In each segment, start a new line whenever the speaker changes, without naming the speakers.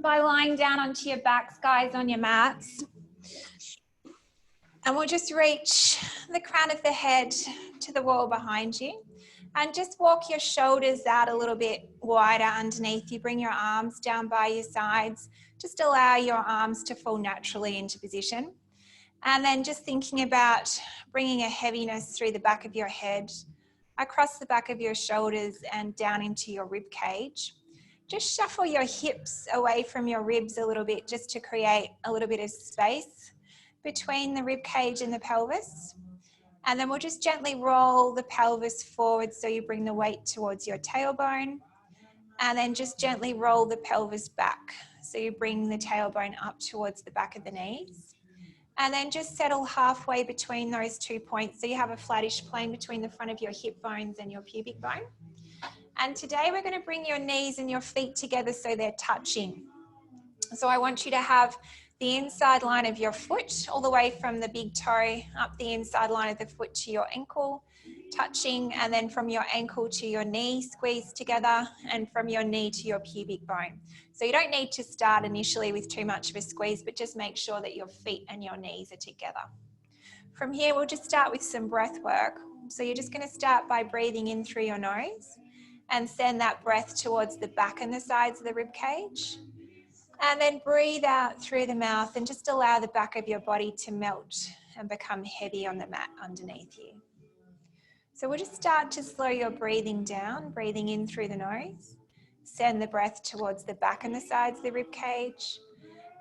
by lying down onto your backs, guys, on your mats. And we'll just reach the crown of the head to the wall behind you. And just walk your shoulders out a little bit wider underneath you. Bring your arms down by your sides. Just allow your arms to fall naturally into position. And then just thinking about bringing a heaviness through the back of your head, across the back of your shoulders and down into your rib cage. Just shuffle your hips away from your ribs a little bit just to create a little bit of space between the rib cage and the pelvis. And then we'll just gently roll the pelvis forward so you bring the weight towards your tailbone. And then just gently roll the pelvis back so you bring the tailbone up towards the back of the knees. And then just settle halfway between those 2 points so you have a flattish plane between the front of your hip bones and your pubic bone. And today we're going to bring your knees and your feet together so they're touching. So I want you to have the inside line of your foot all the way from the big toe up the inside line of the foot to your ankle, touching, and then from your ankle to your knee, squeeze together, and from your knee to your pubic bone. So you don't need to start initially with too much of a squeeze, but just make sure that your feet and your knees are together. From here, we'll just start with some breath work. So you're just going to start by breathing in through your nose and send that breath towards the back and the sides of the rib cage. And then breathe out through the mouth and just allow the back of your body to melt and become heavy on the mat underneath you. So we'll just start to slow your breathing down, breathing in through the nose. Send the breath towards the back and the sides of the rib cage.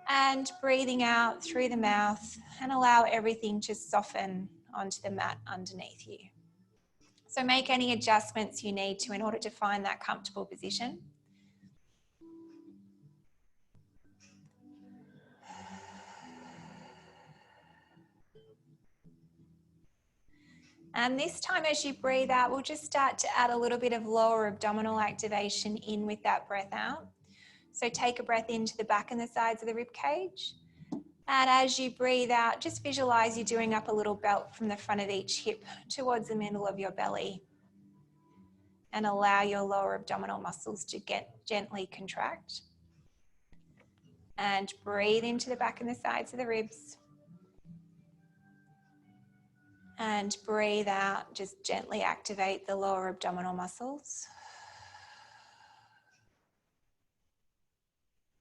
And breathing out through the mouth and allow everything to soften onto the mat underneath you. So make any adjustments you need to in order to find that comfortable position. And this time as you breathe out, we'll just start to add a little bit of lower abdominal activation in with that breath out. So take a breath into the back and the sides of the rib cage. And as you breathe out, just visualize you're doing up a little belt from the front of each hip towards the middle of your belly. And allow your lower abdominal muscles to gently contract. And breathe into the back and the sides of the ribs. And breathe out, just gently activate the lower abdominal muscles.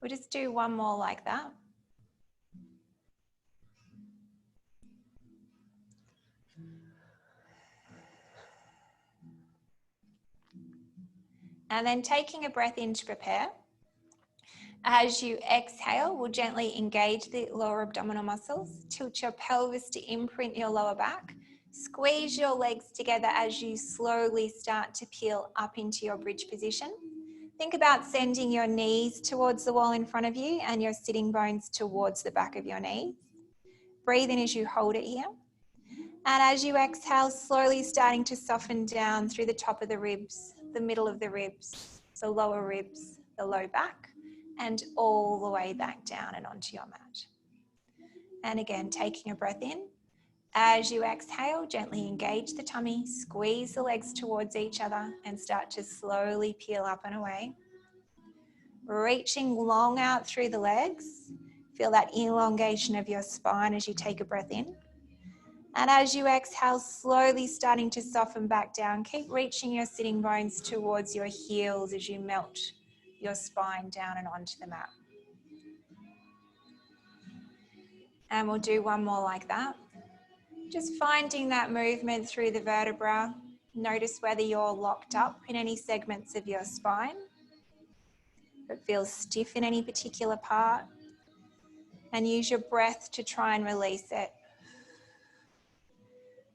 We'll just do one more like that. And then taking a breath in to prepare. As you exhale, we'll gently engage the lower abdominal muscles. Tilt your pelvis to imprint your lower back. Squeeze your legs together as you slowly start to peel up into your bridge position. Think about sending your knees towards the wall in front of you and your sitting bones towards the back of your knees. Breathe in as you hold it here. And as you exhale, slowly starting to soften down through the top of the ribs, the middle of the ribs, the lower ribs, the low back, and all the way back down and onto your mat. And again, taking a breath in. As you exhale, gently engage the tummy, squeeze the legs towards each other and start to slowly peel up and away. Reaching long out through the legs. Feel that elongation of your spine as you take a breath in. And as you exhale, slowly starting to soften back down. Keep reaching your sitting bones towards your heels as you melt your spine down and onto the mat. And we'll do one more like that. Just finding that movement through the vertebra. Notice whether you're locked up in any segments of your spine. If it feels stiff in any particular part. And use your breath to try and release it.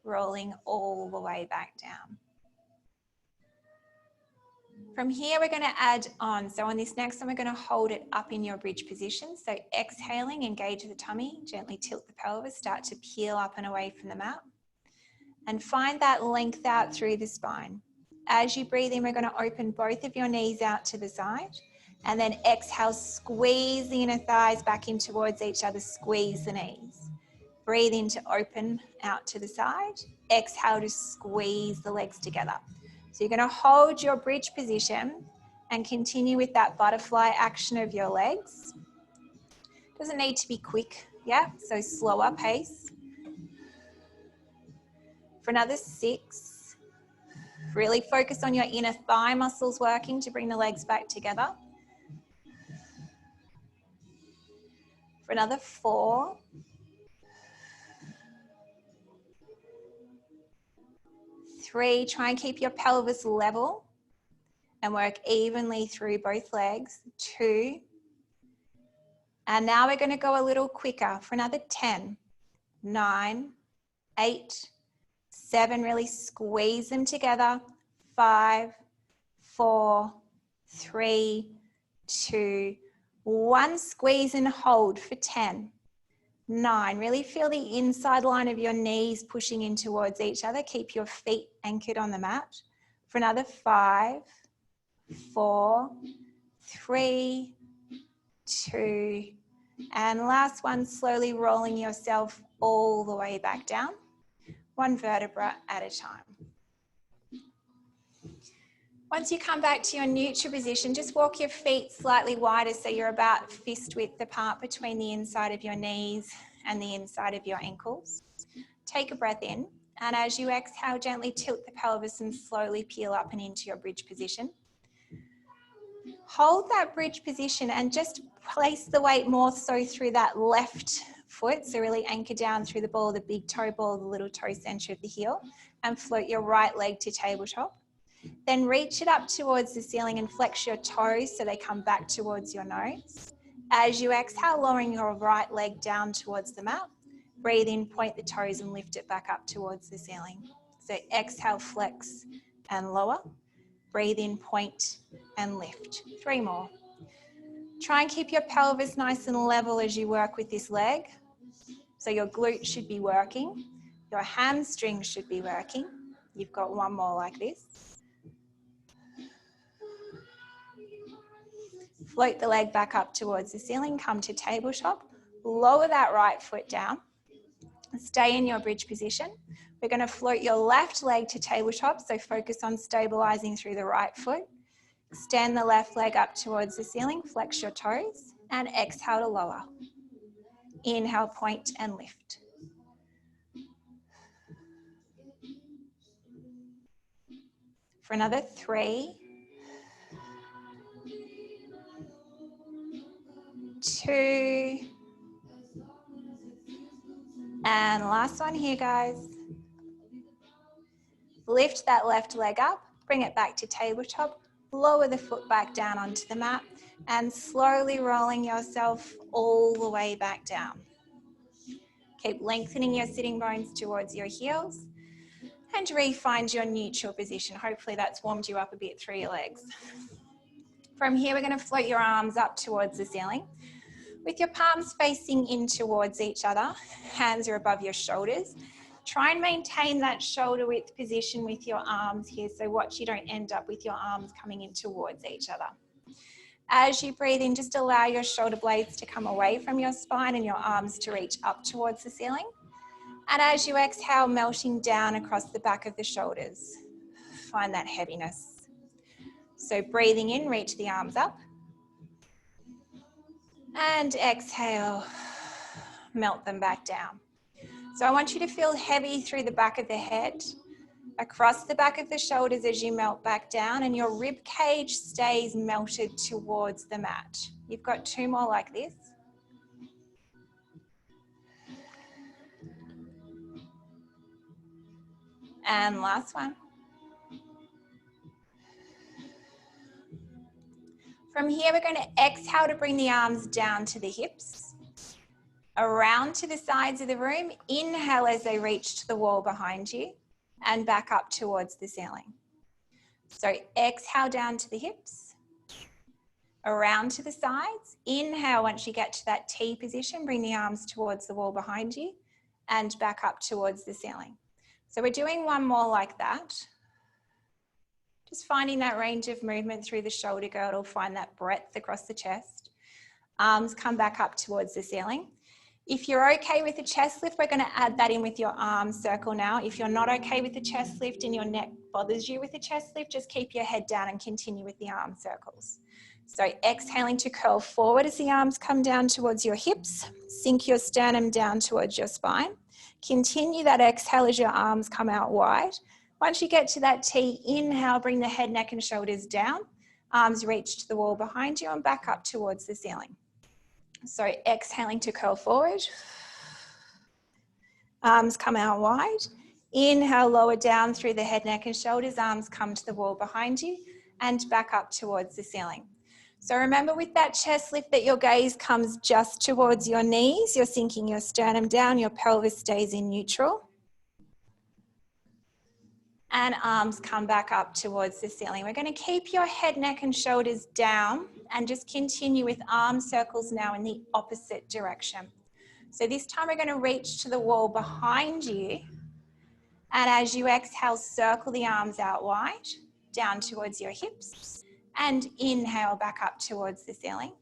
Rolling all the way back down. From here, we're going to add on. So on this next one, we're going to hold it up in your bridge position. So exhaling, engage the tummy, gently tilt the pelvis, start to peel up and away from the mat. And find that length out through the spine. As you breathe in, we're going to open both of your knees out to the side. And then exhale, squeeze the inner thighs back in towards each other, squeeze the knees. Breathe in to open out to the side. Exhale to squeeze the legs together. So you're going to hold your bridge position And continue with that butterfly action of your legs. Doesn't need to be quick, yeah, so slower pace. For another 6, really focus on your inner thigh muscles working to bring the legs back together. For another 4. 3, try and keep your pelvis level and work evenly through both legs. 2. And now we're going to go a little quicker for another 10, 9, 8, 7, really squeeze them together. 5, 4, 3, 2, 1, squeeze and hold for 10, 9, really feel the inside line of your knees pushing in towards each other. Keep your feet anchored on the mat. For another 5, 4, 3, 2, and last one, slowly rolling yourself all the way back down, 1 vertebra at a time. Once you come back to your neutral position, just walk your feet slightly wider so you're about fist width apart between the inside of your knees and the inside of your ankles. Take a breath in, and as you exhale, gently tilt the pelvis and slowly peel up and into your bridge position. Hold that bridge position and just place the weight more so through that left foot. So really anchor down through the ball of the big toe, ball of the little toe, center of the heel, and float your right leg to tabletop. Then reach it up towards the ceiling and flex your toes so they come back towards your nose. As you exhale, lowering your right leg down towards the mat. Breathe in, point the toes and lift it back up towards the ceiling. So exhale, flex and lower. Breathe in, point and lift. 3 more. Try and keep your pelvis nice and level as you work with this leg. So your glutes should be working. Your hamstrings should be working. You've got 1 more like this. Float the leg back up towards the ceiling. Come to tabletop. Lower that right foot down. Stay in your bridge position. We're going to float your left leg to tabletop, so focus on stabilizing through the right foot. Extend the left leg up towards the ceiling, flex your toes, and exhale to lower. Inhale, point and lift. For another 3, 2, and last one here, guys. Lift that left leg up, bring it back to tabletop, lower the foot back down onto the mat, and slowly rolling yourself all the way back down. Keep lengthening your sitting bones towards your heels and re-find your neutral position. Hopefully that's warmed you up a bit through your legs. From here, we're going to float your arms up towards the ceiling with your palms facing in towards each other. Hands are above your shoulders. Try and maintain that shoulder width position with your arms here, so watch you don't end up with your arms coming in towards each other. As you breathe in, just allow your shoulder blades to come away from your spine and your arms to reach up towards the ceiling. And as you exhale, melting down across the back of the shoulders. Find that heaviness. So breathing in, reach the arms up. And exhale, melt them back down. So I want you to feel heavy through the back of the head, across the back of the shoulders as you melt back down, and your rib cage stays melted towards the mat. You've got 2 more like this. And last one. From here, we're going to exhale to bring the arms down to the hips, around to the sides of the room. Inhale as they reach to the wall behind you and back up towards the ceiling. So exhale down to the hips, around to the sides. Inhale once you get to that T position, bring the arms towards the wall behind you and back up towards the ceiling. So we're doing 1 more like that. Just finding that range of movement through the shoulder girdle, find that breadth across the chest. Arms come back up towards the ceiling. If you're okay with the chest lift, we're going to add that in with your arm circle now. If you're not okay with the chest lift and your neck bothers you with the chest lift, just keep your head down and continue with the arm circles. So exhaling to curl forward as the arms come down towards your hips. Sink your sternum down towards your spine. Continue that exhale as your arms come out wide. Once you get to that T, inhale, bring the head, neck and shoulders down. Arms reach to the wall behind you and back up towards the ceiling. So exhaling to curl forward. Arms come out wide. Inhale, lower down through the head, neck and shoulders. Arms come to the wall behind you and back up towards the ceiling. So remember with that chest lift that your gaze comes just towards your knees. You're sinking your sternum down, your pelvis stays in neutral. And arms come back up towards the ceiling. We're going to keep your head, neck and shoulders down and just continue with arm circles now in the opposite direction. So this time we're going to reach to the wall behind you. And as you exhale, circle the arms out wide, down towards your hips. And inhale back up towards the ceiling.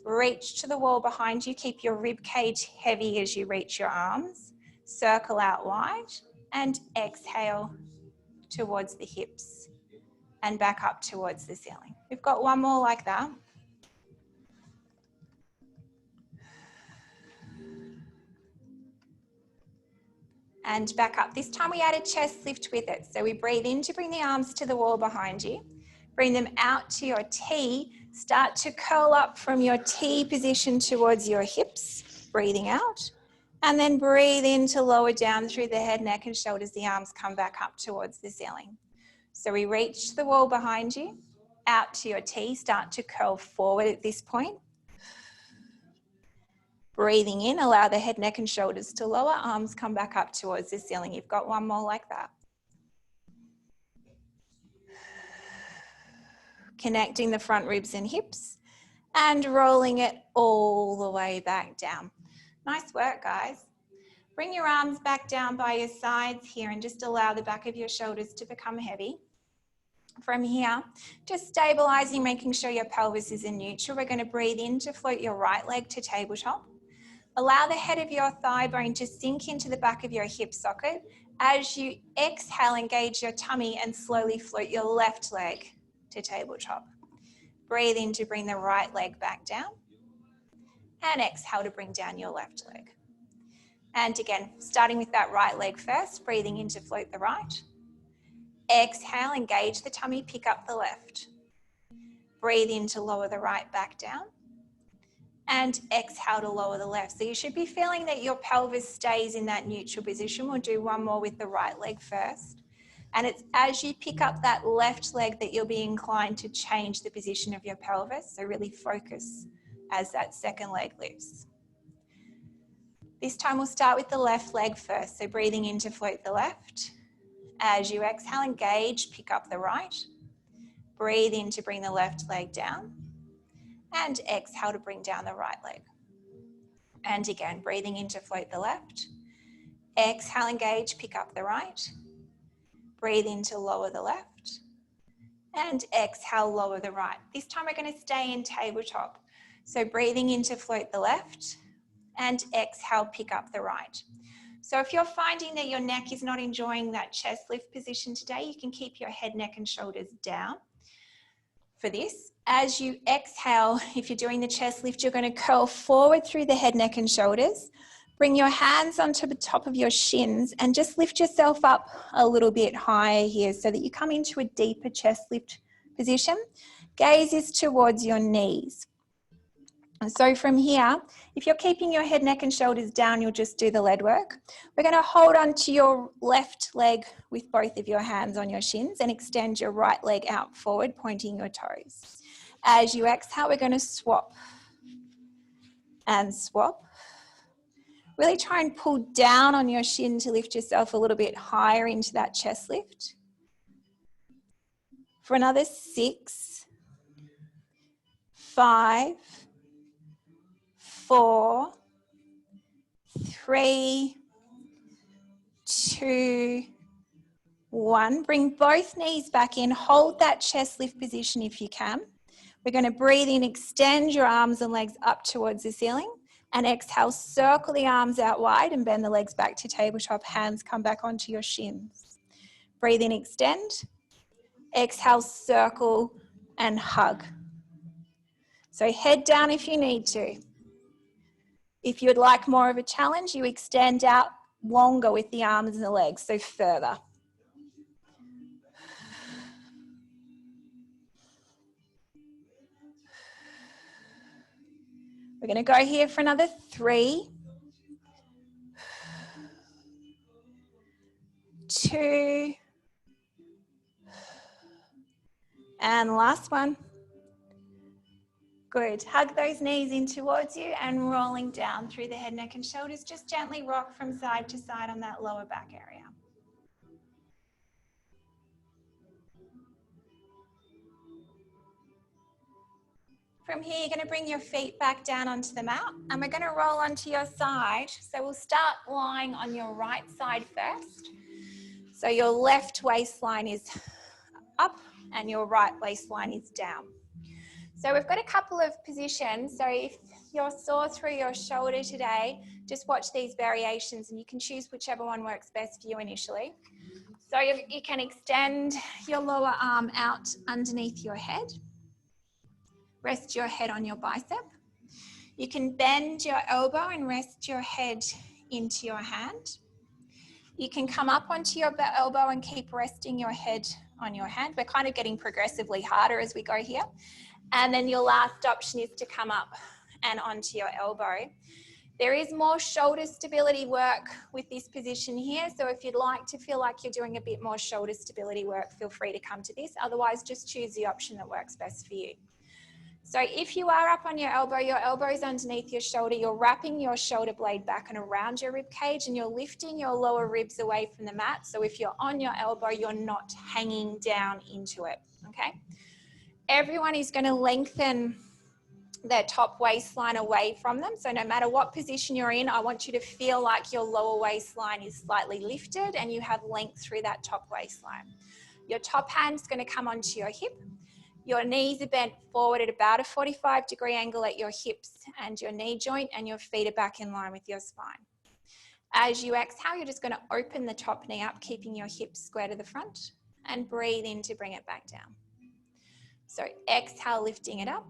Reach to the wall behind you. Keep your rib cage heavy as you reach your arms. Circle out wide and exhale towards the hips and back up towards the ceiling. We've got one more like that. And back up. This time we add a chest lift with it. So we breathe in to bring the arms to the wall behind you. Bring them out to your T. Start to curl up from your T position towards your hips. Breathing out. And then breathe in to lower down through the head, neck and shoulders. The arms come back up towards the ceiling. So we reach the wall behind you. Out to your T. Start to curl forward at this point. Breathing in, allow the head, neck and shoulders to lower. Arms come back up towards the ceiling. You've got one more like that. Connecting the front ribs and hips and rolling it all the way back down. Nice work, guys. Bring your arms back down by your sides here and just allow the back of your shoulders to become heavy. From here, just stabilizing, making sure your pelvis is in neutral. We're going to breathe in to float your right leg to tabletop. Allow the head of your thigh bone to sink into the back of your hip socket. As you exhale, engage your tummy and slowly float your left leg to tabletop. Breathe in to bring the right leg back down. And exhale to bring down your left leg. And again, starting with that right leg first, breathing in to float the right. Exhale, engage the tummy, pick up the left. Breathe in to lower the right back down. And exhale to lower the left. So you should be feeling that your pelvis stays in that neutral position. We'll do one more with the right leg first. And it's as you pick up that left leg that you'll be inclined to change the position of your pelvis. So really focus as that second leg lifts. This time we'll start with the left leg first. So breathing in to float the left. As you exhale, engage, pick up the right. Breathe in to bring the left leg down. And exhale to bring down the right leg. And again, breathing in to float the left. Exhale, engage, pick up the right. Breathe in to lower the left. And exhale, lower the right. This time we're going to stay in tabletop. So breathing in to float the left. And exhale, pick up the right. So if you're finding that your neck is not enjoying that chest lift position today, you can keep your head, neck and shoulders down for this. As you exhale, if you're doing the chest lift, you're going to curl forward through the head, neck and shoulders. Bring your hands onto the top of your shins and just lift yourself up a little bit higher here so that you come into a deeper chest lift position. Gaze is towards your knees. And so from here, if you're keeping your head, neck and shoulders down, you'll just do the lead work. We're going to hold onto your left leg with both of your hands on your shins and extend your right leg out forward, pointing your toes. As you exhale, we're going to swap and swap. Really try and pull down on your shin to lift yourself a little bit higher into that chest lift. For another 6, 5, 4, 3, 2, 1. Bring both knees back in. Hold that chest lift position if you can. We're going to breathe in, extend your arms and legs up towards the ceiling. And exhale, circle the arms out wide and bend the legs back to tabletop. Hands come back onto your shins. Breathe in, extend. Exhale, circle and hug. So head down if you need to. If you would like more of a challenge, you extend out longer with the arms and the legs, so further. We're going to go here for another 3, 2, and last one. Good. Hug those knees in towards you and rolling down through the head, neck and shoulders. Just gently rock from side to side on that lower back area. From here, you're going to bring your feet back down onto the mat and we're going to roll onto your side. So we'll start lying on your right side first. So your left waistline is up and your right waistline is down. So we've got a couple of positions. So if you're sore through your shoulder today, just watch these variations and you can choose whichever one works best for you initially. So you can extend your lower arm out underneath your head. Rest your head on your bicep. You can bend your elbow and rest your head into your hand. You can come up onto your elbow and keep resting your head on your hand. We're kind of getting progressively harder as we go here. And then your last option is to come up and onto your elbow. There is more shoulder stability work with this position here. So if you'd like to feel like you're doing a bit more shoulder stability work, feel free to come to this. Otherwise, just choose the option that works best for you. So if you are up on your elbow is underneath your shoulder, you're wrapping your shoulder blade back and around your rib cage and you're lifting your lower ribs away from the mat. So if you're on your elbow, you're not hanging down into it, okay? Everyone is going to lengthen their top waistline away from them. So no matter what position you're in, I want you to feel like your lower waistline is slightly lifted and you have length through that top waistline. Your top hand's going to come onto your hip. Your knees are bent forward at about a 45-degree angle at your hips and your knee joint, and your feet are back in line with your spine. As you exhale, you're just going to open the top knee up, keeping your hips square to the front, and breathe in to bring it back down. So exhale, lifting it up.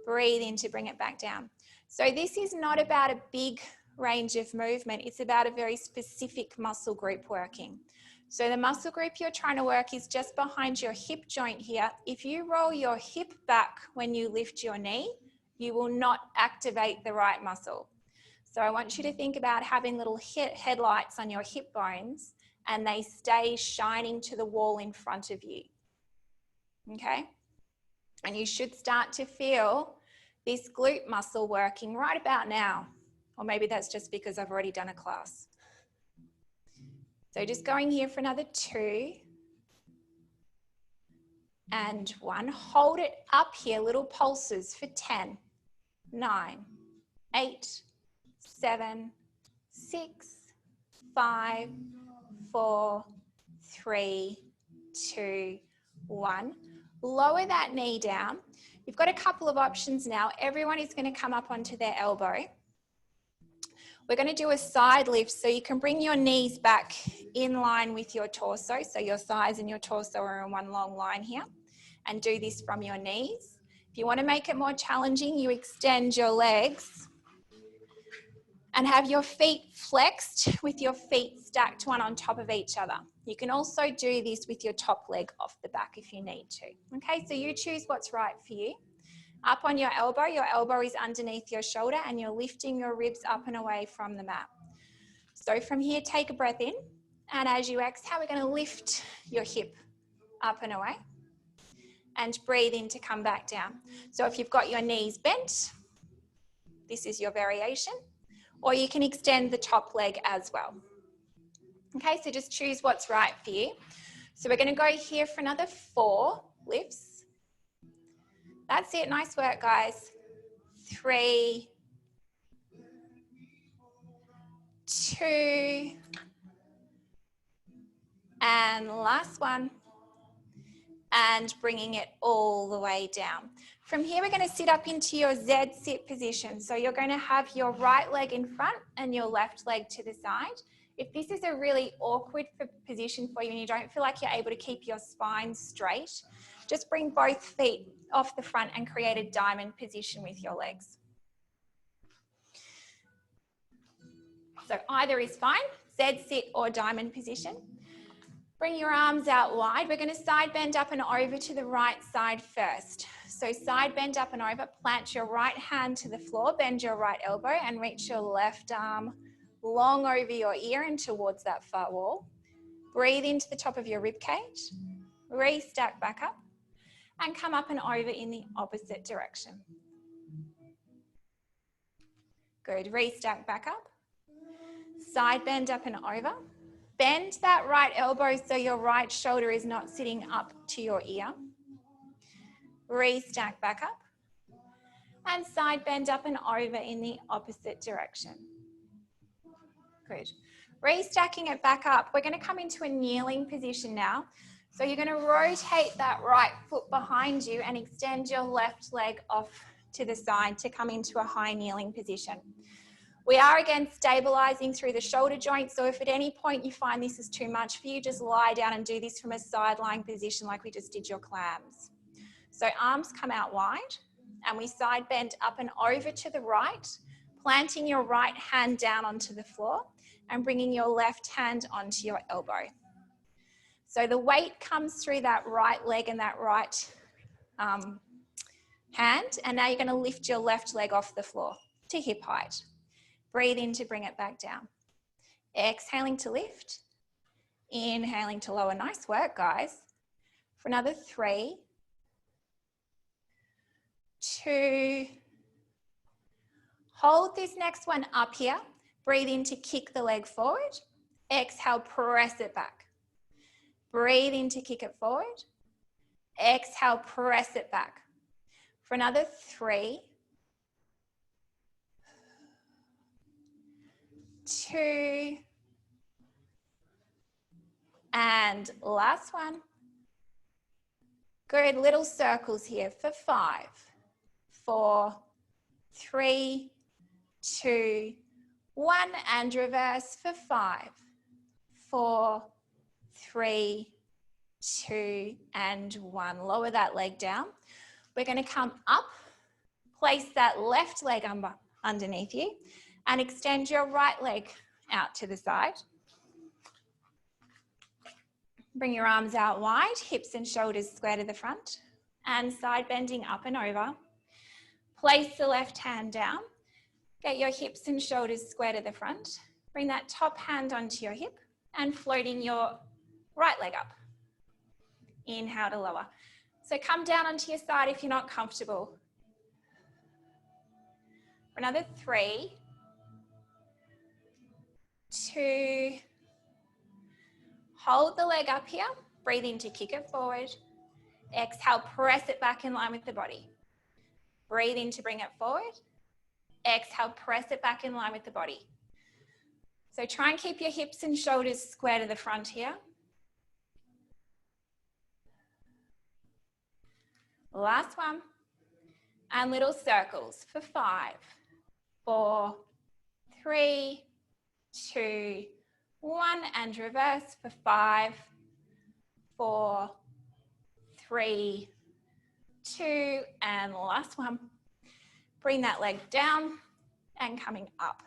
Breathe in to bring it back down. So this is not about a big range of movement. It's about a very specific muscle group working. So the muscle group you're trying to work is just behind your hip joint here. If you roll your hip back when you lift your knee, you will not activate the right muscle. So I want you to think about having little headlights on your hip bones and they stay shining to the wall in front of you. Okay? And you should start to feel this glute muscle working right about now. Or maybe that's just because I've already done a class. So just going here for another 2 and 1. Hold it up here, little pulses for 10, 9, 8, 7, 6, 5, 4, 3, 2, 1. Lower that knee down. You've got a couple of options now. Everyone is going to come up onto their elbow. We're going to do a side lift, so you can bring your knees back in line with your torso. So your thighs and your torso are in one long line here, and do this from your knees. If you want to make it more challenging, you extend your legs and have your feet flexed with your feet stacked one on top of each other. You can also do this with your top leg off the back if you need to. Okay, so you choose what's right for you. Up on your elbow is underneath your shoulder and you're lifting your ribs up and away from the mat. So from here, take a breath in, and as you exhale, we're going to lift your hip up and away and breathe in to come back down. So if you've got your knees bent, this is your variation, or you can extend the top leg as well. Okay, so just choose what's right for you. So we're going to go here for another 4 lifts. That's it. Nice work, guys. 3, 2, and last one. And bringing it all the way down. From here, we're going to sit up into your Z sit position. So you're going to have your right leg in front and your left leg to the side. If this is a really awkward position for you and you don't feel like you're able to keep your spine straight, just bring both feet off the front and create a diamond position with your legs. So either is fine, Z sit or diamond position. Bring your arms out wide. We're going to side bend up and over to the right side first. So side bend up and over, plant your right hand to the floor, bend your right elbow and reach your left arm long over your ear and towards that far wall. Breathe into the top of your rib cage, re-stack back up and come up and over in the opposite direction. Good, re-stack back up, side bend up and over. Bend that right elbow so your right shoulder is not sitting up to your ear. Re-stack back up and side bend up and over in the opposite direction. Good. Re-stacking it back up, we're going to come into a kneeling position now. So you're going to rotate that right foot behind you and extend your left leg off to the side to come into a high kneeling position. We are again stabilizing through the shoulder joint, so if at any point you find this is too much for you, just lie down and do this from a side lying position like we just did your clams. So arms come out wide and we side bend up and over to the right, planting your right hand down onto the floor and bringing your left hand onto your elbow. So the weight comes through that right leg and that right hand, and now you're going to lift your left leg off the floor to hip height. Breathe in to bring it back down. Exhaling to lift. Inhaling to lower. Nice work, guys. For another 3, 2. Hold this next one up here. Breathe in to kick the leg forward. Exhale, press it back. Breathe in to kick it forward. Exhale, press it back. For another 3, 2, and last one. Good, little circles here for 5, 4, 3, 2, 1, and reverse for 5, 4, 3, 2, and 1. Lower that leg down. We're going to come up, place that left leg underneath you, and extend your right leg out to the side. Bring your arms out wide, hips and shoulders square to the front, and side bending up and over. Place the left hand down. Get your hips and shoulders square to the front. Bring that top hand onto your hip and floating your right leg up. Inhale to lower. So come down onto your side if you're not comfortable. For another 3, 2, hold the leg up here. Breathe in to kick it forward. Exhale, press it back in line with the body. Breathe in to bring it forward. Exhale, press it back in line with the body. So try and keep your hips and shoulders square to the front here. Last one. And little circles for 5, 4, 3, 2, 1, and reverse for 5, 4, 3, 2, and last one. Bring that leg down and coming up.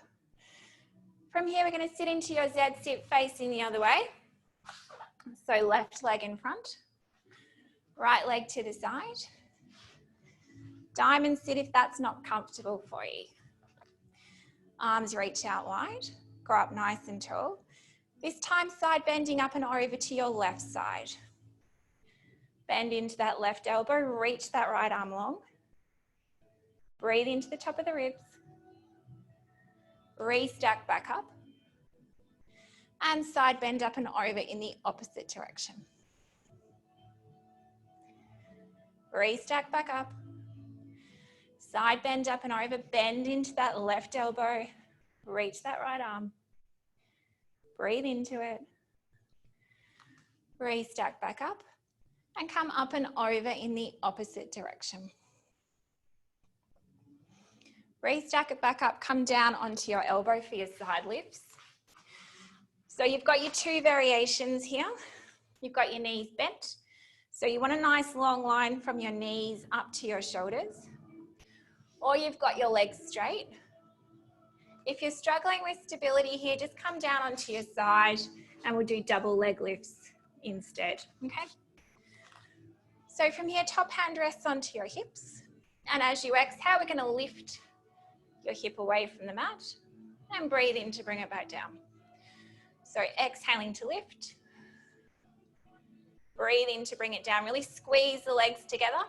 From here, we're going to sit into your Z sit facing the other way. So left leg in front, right leg to the side. Diamond sit if that's not comfortable for you. Arms reach out wide, grow up nice and tall. This time side bending up and over to your left side. Bend into that left elbow, reach that right arm long. Breathe into the top of the ribs. Re-stack back up. And side bend up and over in the opposite direction. Re-stack back up. Side bend up and over, bend into that left elbow. Reach that right arm. Breathe into it. Re-stack back up. And come up and over in the opposite direction. Re-stack it back up, come down onto your elbow for your side lifts. So you've got your two variations here. You've got your knees bent. So you want a nice long line from your knees up to your shoulders. Or you've got your legs straight. If you're struggling with stability here, just come down onto your side and we'll do double leg lifts instead, okay? So from here, top hand rests onto your hips. And as you exhale, we're gonna lift your hip away from the mat and breathe in to bring it back down. So exhaling to lift. Breathe in to bring it down. Really squeeze the legs together.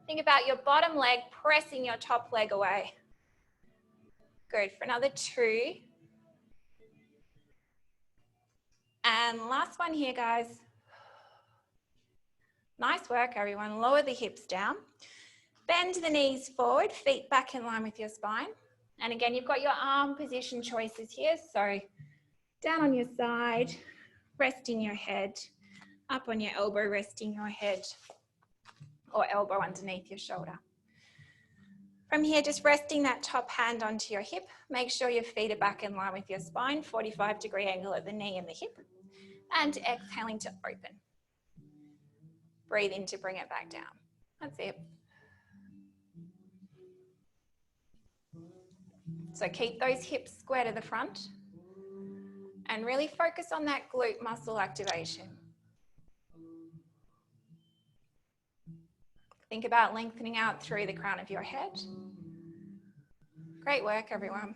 Think about your bottom leg pressing your top leg away. Good, for another 2. And last one here, guys. Nice work, everyone. Lower the hips down. Bend the knees forward, feet back in line with your spine. And again, you've got your arm position choices here. So down on your side, resting your head, up on your elbow, resting your head, or elbow underneath your shoulder. From here, just resting that top hand onto your hip. Make sure your feet are back in line with your spine, 45-degree angle at the knee and the hip. And exhaling to open. Breathe in to bring it back down. That's it. So keep those hips square to the front and really focus on that glute muscle activation. Think about lengthening out through the crown of your head. Great work, everyone.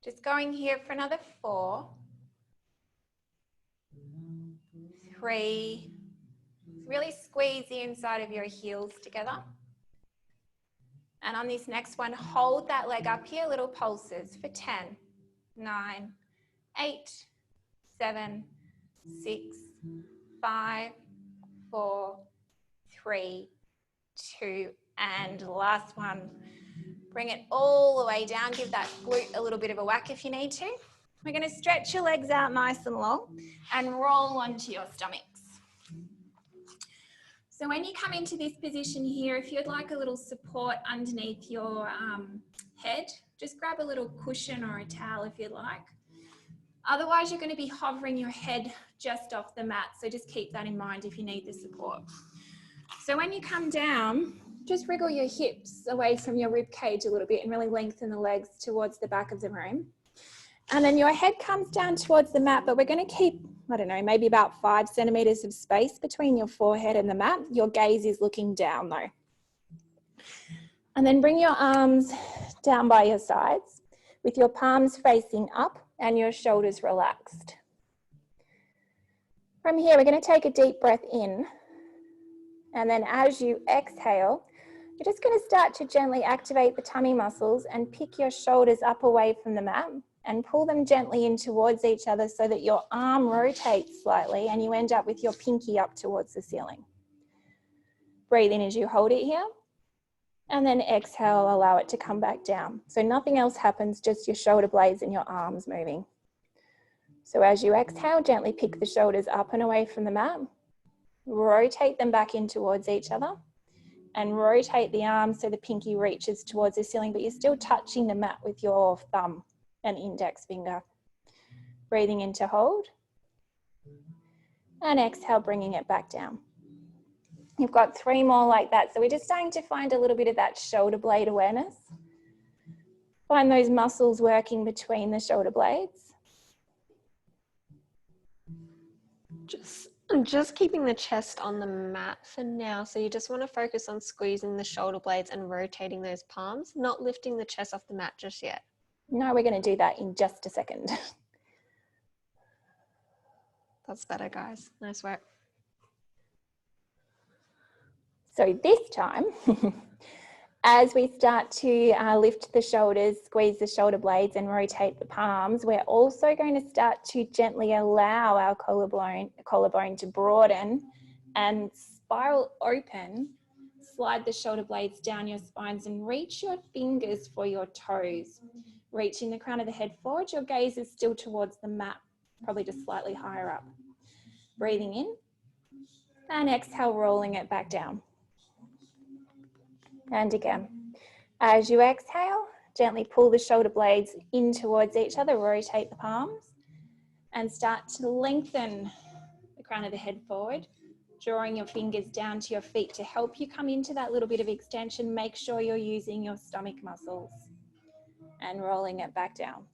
Just going here for another 4, 3. Really squeeze the inside of your heels together. And on this next one, hold that leg up here, little pulses for 10, 9, 8, 7, 6, 5, 4, 3, 2, and last one. Bring it all the way down. Give that glute a little bit of a whack if you need to. We're going to stretch your legs out nice and long and roll onto your stomachs. So when you come into this position here, if you'd like a little support underneath your head, just grab a little cushion or a towel if you'd like. Otherwise, you're going to be hovering your head just off the mat, so just keep that in mind if you need the support. So when you come down, just wriggle your hips away from your rib cage a little bit and really lengthen the legs towards the back of the room. And then your head comes down towards the mat, but we're going to keep, I don't know, maybe about 5 centimeters of space between your forehead and the mat. Your gaze is looking down though. And then bring your arms down by your sides with your palms facing up and your shoulders relaxed. From here, we're going to take a deep breath in. And then as you exhale, you're just going to start to gently activate the tummy muscles and pick your shoulders up away from the mat and pull them gently in towards each other so that your arm rotates slightly and you end up with your pinky up towards the ceiling. Breathe in as you hold it here. And then exhale, allow it to come back down. So nothing else happens, just your shoulder blades and your arms moving. So as you exhale, gently pick the shoulders up and away from the mat. Rotate them back in towards each other. And rotate the arms so the pinky reaches towards the ceiling, but you're still touching the mat with your thumb and index finger. Breathing in to hold. And exhale, bringing it back down. You've got 3 more like that. So we're just starting to find a little bit of that shoulder blade awareness. Find those muscles working between the shoulder blades.
Just keeping the chest on the mat for now. So you just want to focus on squeezing the shoulder blades and rotating those palms, not lifting the chest off the mat just yet.
No, we're going to do that in just a second.
That's better, guys. Nice work.
So this time, as we start to lift the shoulders, squeeze the shoulder blades and rotate the palms, we're also going to start to gently allow our collarbone to broaden and spiral open. Slide the shoulder blades down your spines and reach your fingers for your toes. Reaching the crown of the head forward, your gaze is still towards the mat, probably just slightly higher up. Breathing in and exhale, rolling it back down. And again. As you exhale, gently pull the shoulder blades in towards each other, rotate the palms, and start to lengthen the crown of the head forward, drawing your fingers down to your feet to help you come into that little bit of extension. Make sure you're using your stomach muscles and rolling it back down.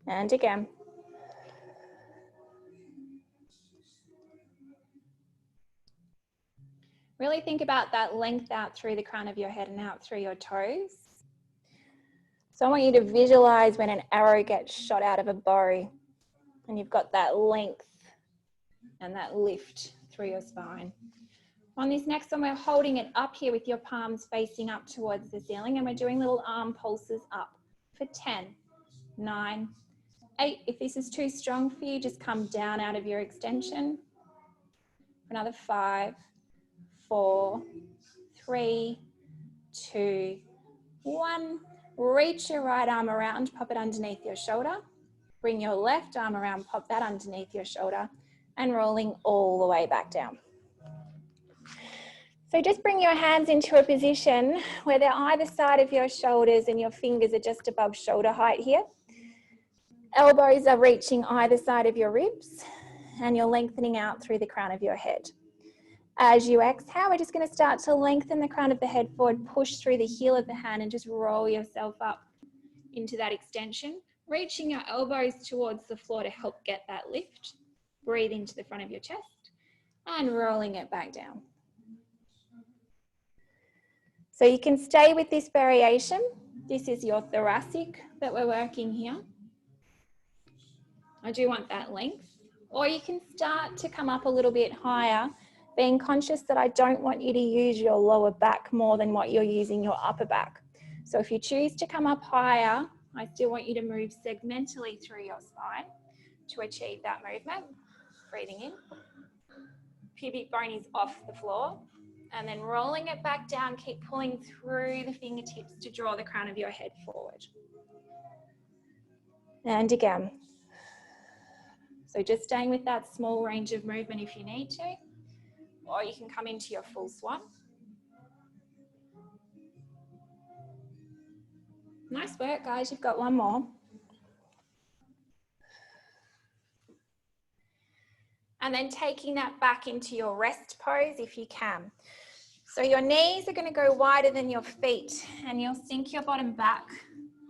And again. Really think about that length out through the crown of your head and out through your toes. So I want you to visualize when an arrow gets shot out of a bow and you've got that length and that lift through your spine. On this next one, we're holding it up here with your palms facing up towards the ceiling, and we're doing little arm pulses up for 10, 9, 8. If this is too strong for you, just come down out of your extension. Another 5, 4, 3, 2, 1. Reach your right arm around, pop it underneath your shoulder. Bring your left arm around, pop that underneath your shoulder, and rolling all the way back down. So just bring your hands into a position where they're either side of your shoulders and your fingers are just above shoulder height here. Elbows are reaching either side of your ribs and you're lengthening out through the crown of your head. As you exhale, we're just going to start to lengthen the crown of the head forward, push through the heel of the hand and just roll yourself up into that extension, reaching your elbows towards the floor to help get that lift. Breathe into the front of your chest and rolling it back down. So you can stay with this variation. This is your thoracic that we're working here. I do want that length. Or you can start to come up a little bit higher, being conscious that I don't want you to use your lower back more than what you're using your upper back. So if you choose to come up higher, I still want you to move segmentally through your spine to achieve that movement. Breathing in. Pubic bone is off the floor. And then rolling it back down, keep pulling through the fingertips to draw the crown of your head forward. And again. So just staying with that small range of movement if you need to, or you can come into your full swan. Nice work, guys. You've got one more. And then taking that back into your rest pose if you can. So your knees are going to go wider than your feet and you'll sink your bottom back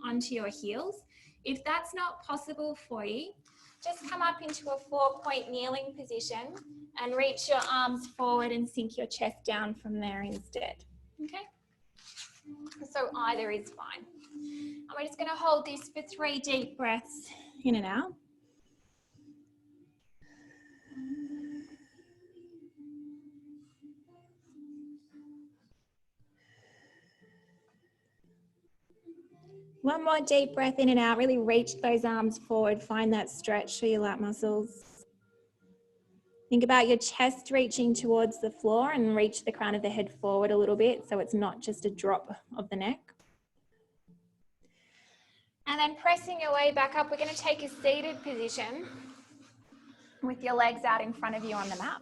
onto your heels. If that's not possible for you, just come up into a 4-point kneeling position and reach your arms forward and sink your chest down from there instead. Okay? So either is fine. And we're just going to hold this for 3 deep breaths in and out. One more deep breath in and out. Really reach those arms forward. Find that stretch through your lat muscles. Think about your chest reaching towards the floor and reach the crown of the head forward a little bit so it's not just a drop of the neck. And then pressing your way back up, we're going to take a seated position with your legs out in front of you on the mat.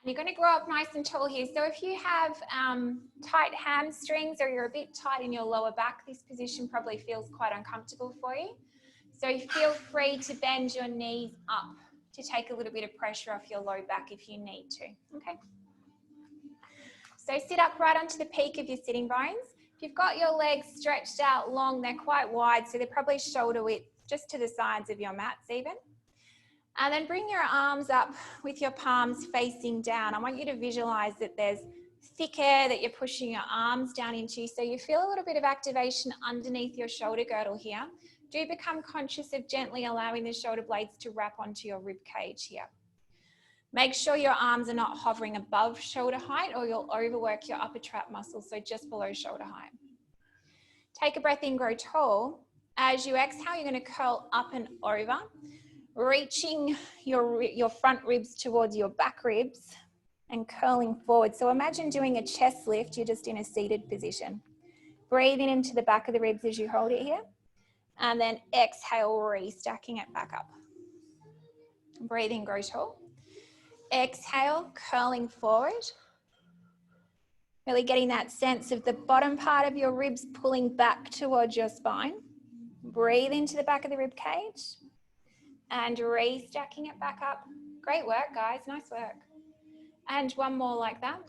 You're going to grow up nice and tall here. So if you have tight hamstrings or you're a bit tight in your lower back, this position probably feels quite uncomfortable for you. So you feel free to bend your knees up to take a little bit of pressure off your low back if you need to. Okay. So sit up right onto the peak of your sitting bones. If you've got your legs stretched out long, they're quite wide, so they're probably shoulder width, just to the sides of your mats even. And then bring your arms up with your palms facing down. I want you to visualize that there's thick air that you're pushing your arms down into. So you feel a little bit of activation underneath your shoulder girdle here. Do become conscious of gently allowing the shoulder blades to wrap onto your rib cage here. Make sure your arms are not hovering above shoulder height or you'll overwork your upper trap muscles, so just below shoulder height. Take a breath in, grow tall. As you exhale, you're going to curl up and over, reaching your front ribs towards your back ribs and curling forward. So imagine doing a chest lift, you're just in a seated position. Breathing into the back of the ribs as you hold it here. And then exhale, restacking it back up. Breathe in, grow tall. Exhale, curling forward. Really getting that sense of the bottom part of your ribs pulling back towards your spine. Breathe into the back of the rib cage and re-stacking it back up. Great work, guys. Nice work. And one more like that.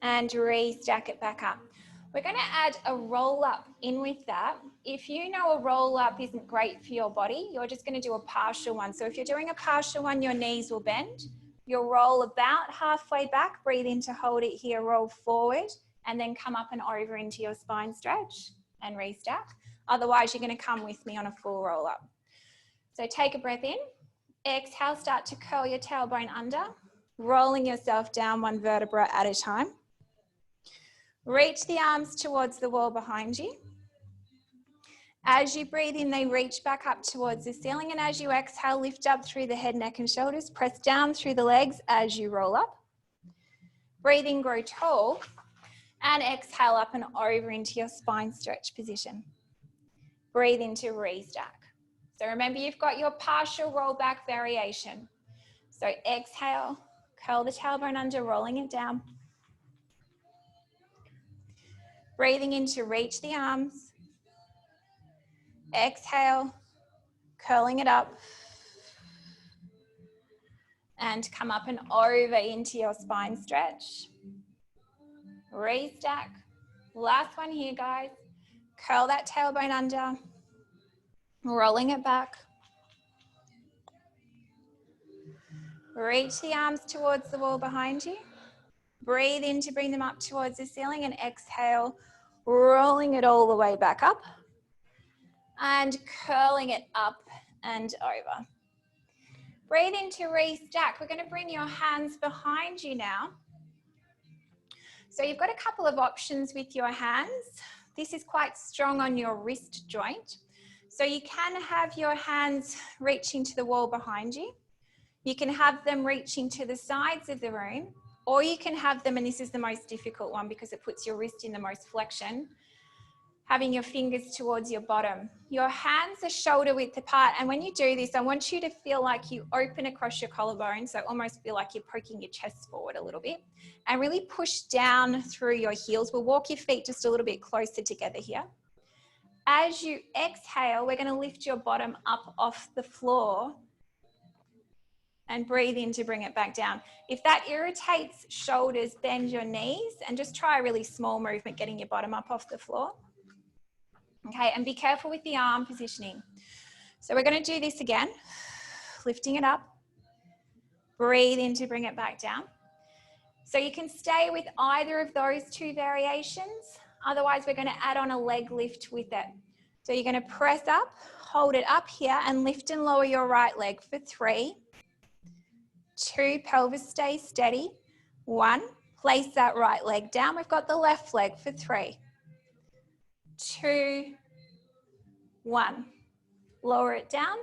And re-stack it back up. We're going to add a roll up in with that. If you know a roll up isn't great for your body, you're just going to do a partial one. So if you're doing a partial one, your knees will bend. You'll roll about halfway back, breathe in to hold it here, roll forward, and then come up and over into your spine stretch and restack. Otherwise, you're going to come with me on a full roll up. So take a breath in. Exhale, start to curl your tailbone under, rolling yourself down one vertebra at a time. Reach the arms towards the wall behind you. As you breathe in, they reach back up towards the ceiling, and as you exhale, lift up through the head, neck, and shoulders. Press down through the legs as you roll up. Breathe in, grow tall, and exhale up and over into your spine stretch position. Breathe into restack. So remember, you've got your partial roll back variation. So exhale, curl the tailbone under, rolling it down. Breathing in to reach the arms. Exhale, curling it up. And come up and over into your spine stretch. Restack. Last one here, guys. Curl that tailbone under. Rolling it back. Reach the arms towards the wall behind you. Breathe in to bring them up towards the ceiling, and exhale, rolling it all the way back up and curling it up and over. Breathe in to restack. We're going to bring your hands behind you now. So you've got a couple of options with your hands. This is quite strong on your wrist joint. So you can have your hands reaching to the wall behind you. You can have them reaching to the sides of the room, or you can have them, and this is the most difficult one because it puts your wrist in the most flexion, having your fingers towards your bottom. Your hands are shoulder width apart, and when you do this, I want you to feel like you open across your collarbone, so almost feel like you're poking your chest forward a little bit, and really push down through your heels. We'll walk your feet just a little bit closer together here. As you exhale, we're going to lift your bottom up off the floor and breathe in to bring it back down. If that irritates shoulders, bend your knees and just try a really small movement, getting your bottom up off the floor. Okay, and be careful with the arm positioning. So we're going to do this again, lifting it up. Breathe in to bring it back down. So you can stay with either of those two variations. Otherwise, we're going to add on a leg lift with it. So you're going to press up, hold it up here, and lift and lower your right leg for 3, 2, pelvis stay steady, 1, place that right leg down. We've got the left leg for 3, 2, 1. Lower it down,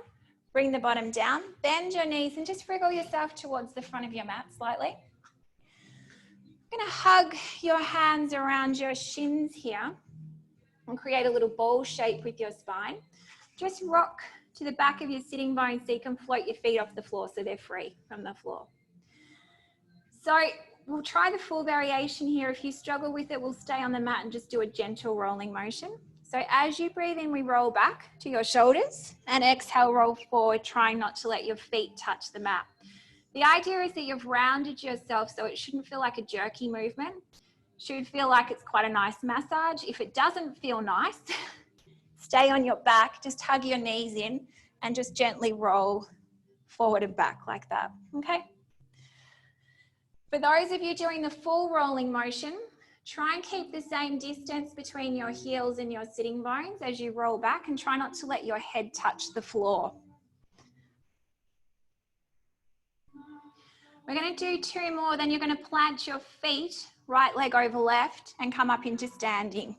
bring the bottom down, bend your knees and just wriggle yourself towards the front of your mat slightly. You're going to hug your hands around your shins here and create a little ball shape with your spine. Just rock to the back of your sitting bones so you can float your feet off the floor so they're free from the floor. So we'll try the full variation here. If you struggle with it, we'll stay on the mat and just do a gentle rolling motion. So as you breathe in, we roll back to your shoulders and exhale, roll forward, trying not to let your feet touch the mat. The idea is that you've rounded yourself so it shouldn't feel like a jerky movement. It should feel like it's quite a nice massage. If it doesn't feel nice, stay on your back, just hug your knees in and just gently roll forward and back like that, okay? For those of you doing the full rolling motion, try and keep the same distance between your heels and your sitting bones as you roll back, and try not to let your head touch the floor. We're going to do 2 more, then you're going to plant your feet, right leg over left, and come up into standing.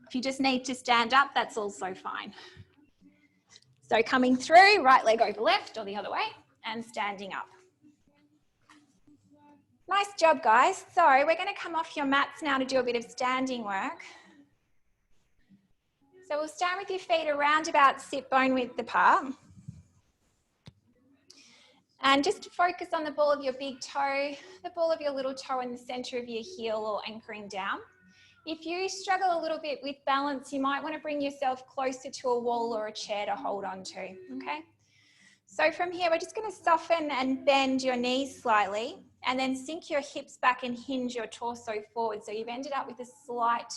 If you just need to stand up, that's also fine. So coming through, right leg over left or the other way, and standing up. Nice job, guys. So we're going to come off your mats now to do a bit of standing work. So we'll stand with your feet around about sit bone width apart. And just focus on the ball of your big toe, the ball of your little toe in the center of your heel or anchoring down. If you struggle a little bit with balance, you might want to bring yourself closer to a wall or a chair to hold on to, okay? So from here, we're just going to soften and bend your knees slightly and then sink your hips back and hinge your torso forward. So you've ended up with a slight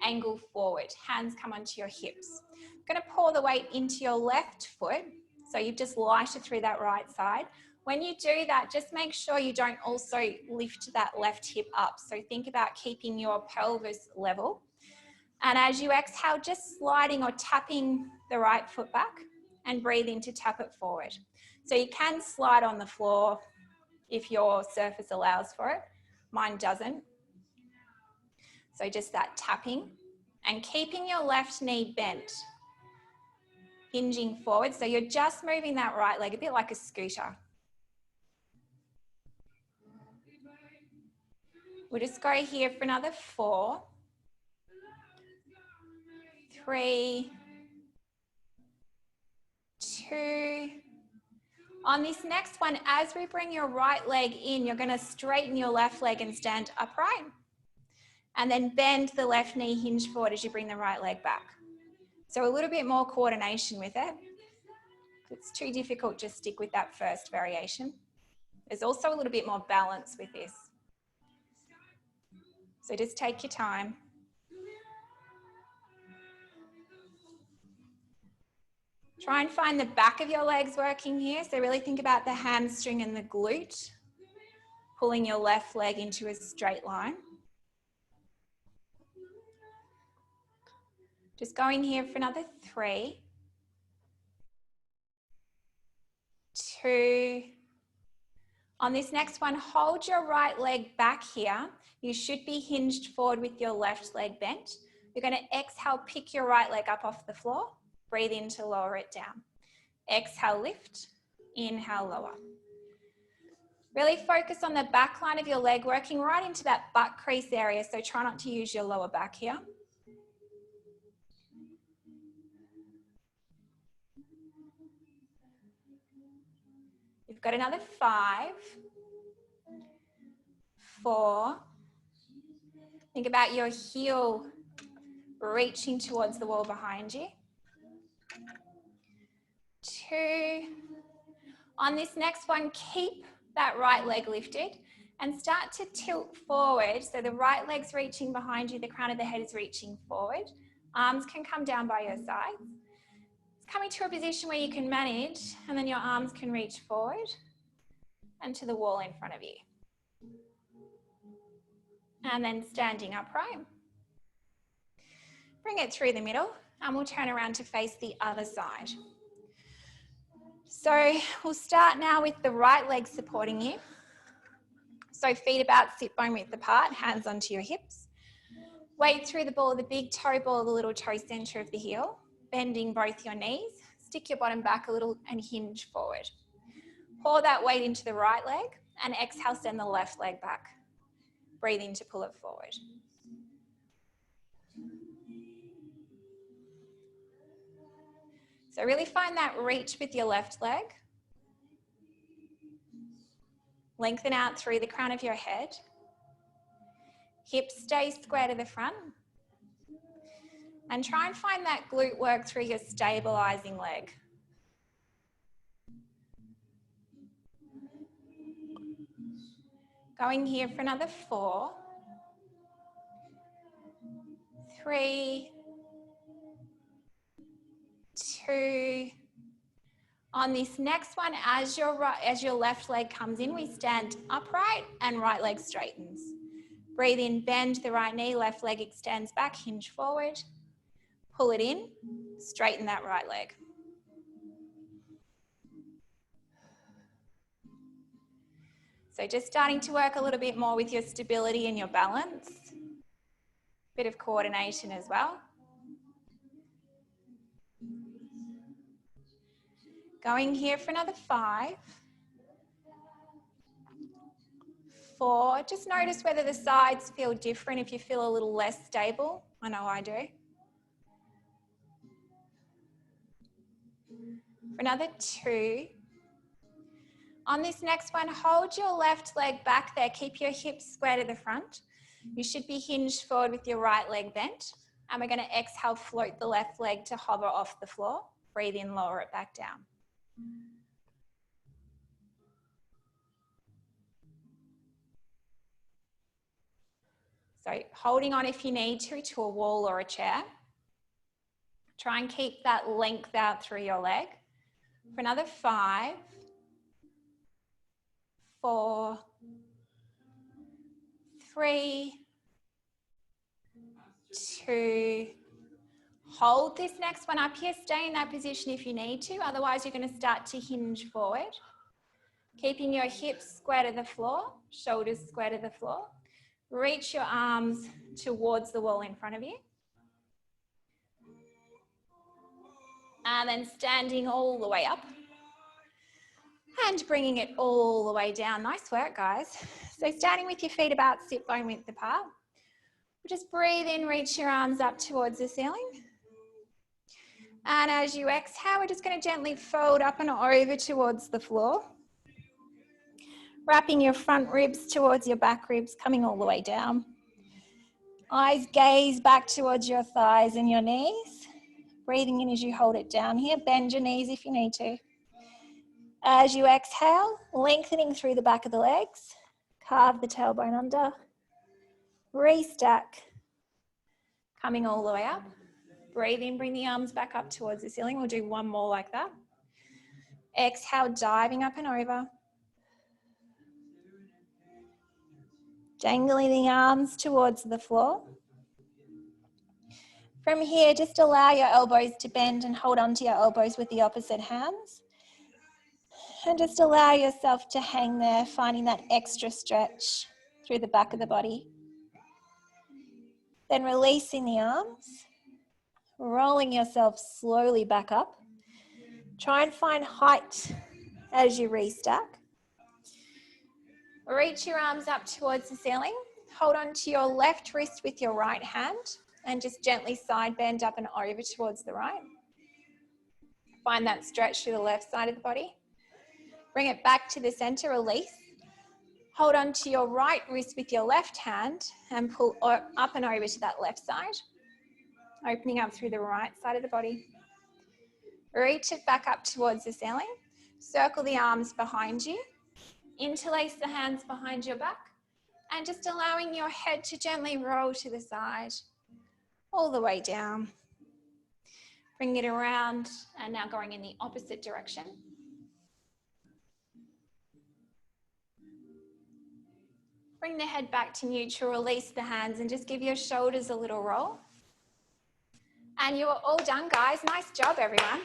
angle forward. Hands come onto your hips. I'm going to pour the weight into your left foot. So you've just lighted through that right side. When you do that, just make sure you don't also lift that left hip up. So think about keeping your pelvis level. And as you exhale, just sliding or tapping the right foot back and breathe in to tap it forward. So you can slide on the floor if your surface allows for it. Mine doesn't. So just that tapping and keeping your left knee bent, hinging forward. So you're just moving that right leg a bit like a scooter. We'll just go here for another 4, 3, 2. On this next one, as we bring your right leg in, you're going to straighten your left leg and stand upright. And then bend the left knee, hinge forward as you bring the right leg back. So a little bit more coordination with it. If it's too difficult, just stick with that first variation. There's also a little bit more balance with this. So just take your time. Try and find the back of your legs working here. So really think about the hamstring and the glute, pulling your left leg into a straight line. Just going here for another 3, 2. On this next one, hold your right leg back here. You should be hinged forward with your left leg bent. You're going to exhale, pick your right leg up off the floor. Breathe in to lower it down. Exhale, lift. Inhale, lower. Really focus on the back line of your leg, working right into that butt crease area. So try not to use your lower back here. You've got another 5, 4. Think about your heel reaching towards the wall behind you. 2. On this next one, keep that right leg lifted and start to tilt forward. So the right leg's reaching behind you, the crown of the head is reaching forward. Arms can come down by your sides. It's coming to a position where you can manage, and then your arms can reach forward and to the wall in front of you. And then standing upright. Bring it through the middle, and we'll turn around to face the other side. So we'll start now with the right leg supporting you. So feet about sit bone width apart, hands onto your hips. Weight through the ball of the big toe, ball of the little toe, center of the heel. Bending both your knees. Stick your bottom back a little and hinge forward. Pour that weight into the right leg and exhale, send the left leg back. Breathe in to pull it forward. So really find that reach with your left leg. Lengthen out through the crown of your head. Hips stay square to the front. And try and find that glute work through your stabilizing leg. Going here for another 4, 3, 2. On this next one, as your left leg comes in, we stand upright and right leg straightens. Breathe in, bend the right knee, left leg extends back, hinge forward. Pull it in, straighten that right leg. So just starting to work a little bit more with your stability and your balance. Bit of coordination as well. Going here for another 5, 4. Just notice whether the sides feel different, if you feel a little less stable. I know I do. For another 2. On this next one, hold your left leg back there. Keep your hips square to the front. You should be hinged forward with your right leg bent. And we're going to exhale, float the left leg to hover off the floor. Breathe in, lower it back down. So holding on if you need to a wall or a chair. Try and keep that length out through your leg. For another 5, 4, 3, 2, hold this next one up here. Stay in that position if you need to. Otherwise, you're going to start to hinge forward. Keeping your hips square to the floor, shoulders square to the floor. Reach your arms towards the wall in front of you. And then standing all the way up. And bringing it all the way down. Nice work, guys. So standing with your feet about sit bone width apart. Just breathe in, reach your arms up towards the ceiling. And as you exhale, we're just going to gently fold up and over towards the floor. Wrapping your front ribs towards your back ribs, coming all the way down. Eyes gaze back towards your thighs and your knees. Breathing in as you hold it down here. Bend your knees if you need to. As you exhale, lengthening through the back of the legs. Carve the tailbone under. Restack. Coming all the way up. Breathe in, bring the arms back up towards the ceiling. We'll do one more like that. Exhale, diving up and over. Dangling the arms towards the floor. From here, just allow your elbows to bend and hold onto your elbows with the opposite hands. And just allow yourself to hang there, finding that extra stretch through the back of the body. Then releasing the arms, rolling yourself slowly back up. Try and find height as you restack. Reach your arms up towards the ceiling. Hold on to your left wrist with your right hand and just gently side bend up and over towards the right. Find that stretch through the left side of the body. Bring it back to the center, release. Hold on to your right wrist with your left hand and pull up and over to that left side. Opening up through the right side of the body. Reach it back up towards the ceiling. Circle the arms behind you. Interlace the hands behind your back. And just allowing your head to gently roll to the side. All the way down. Bring it around and now going in the opposite direction. Bring the head back to neutral, release the hands and just give your shoulders a little roll. And you are all done, guys. Nice job, everyone.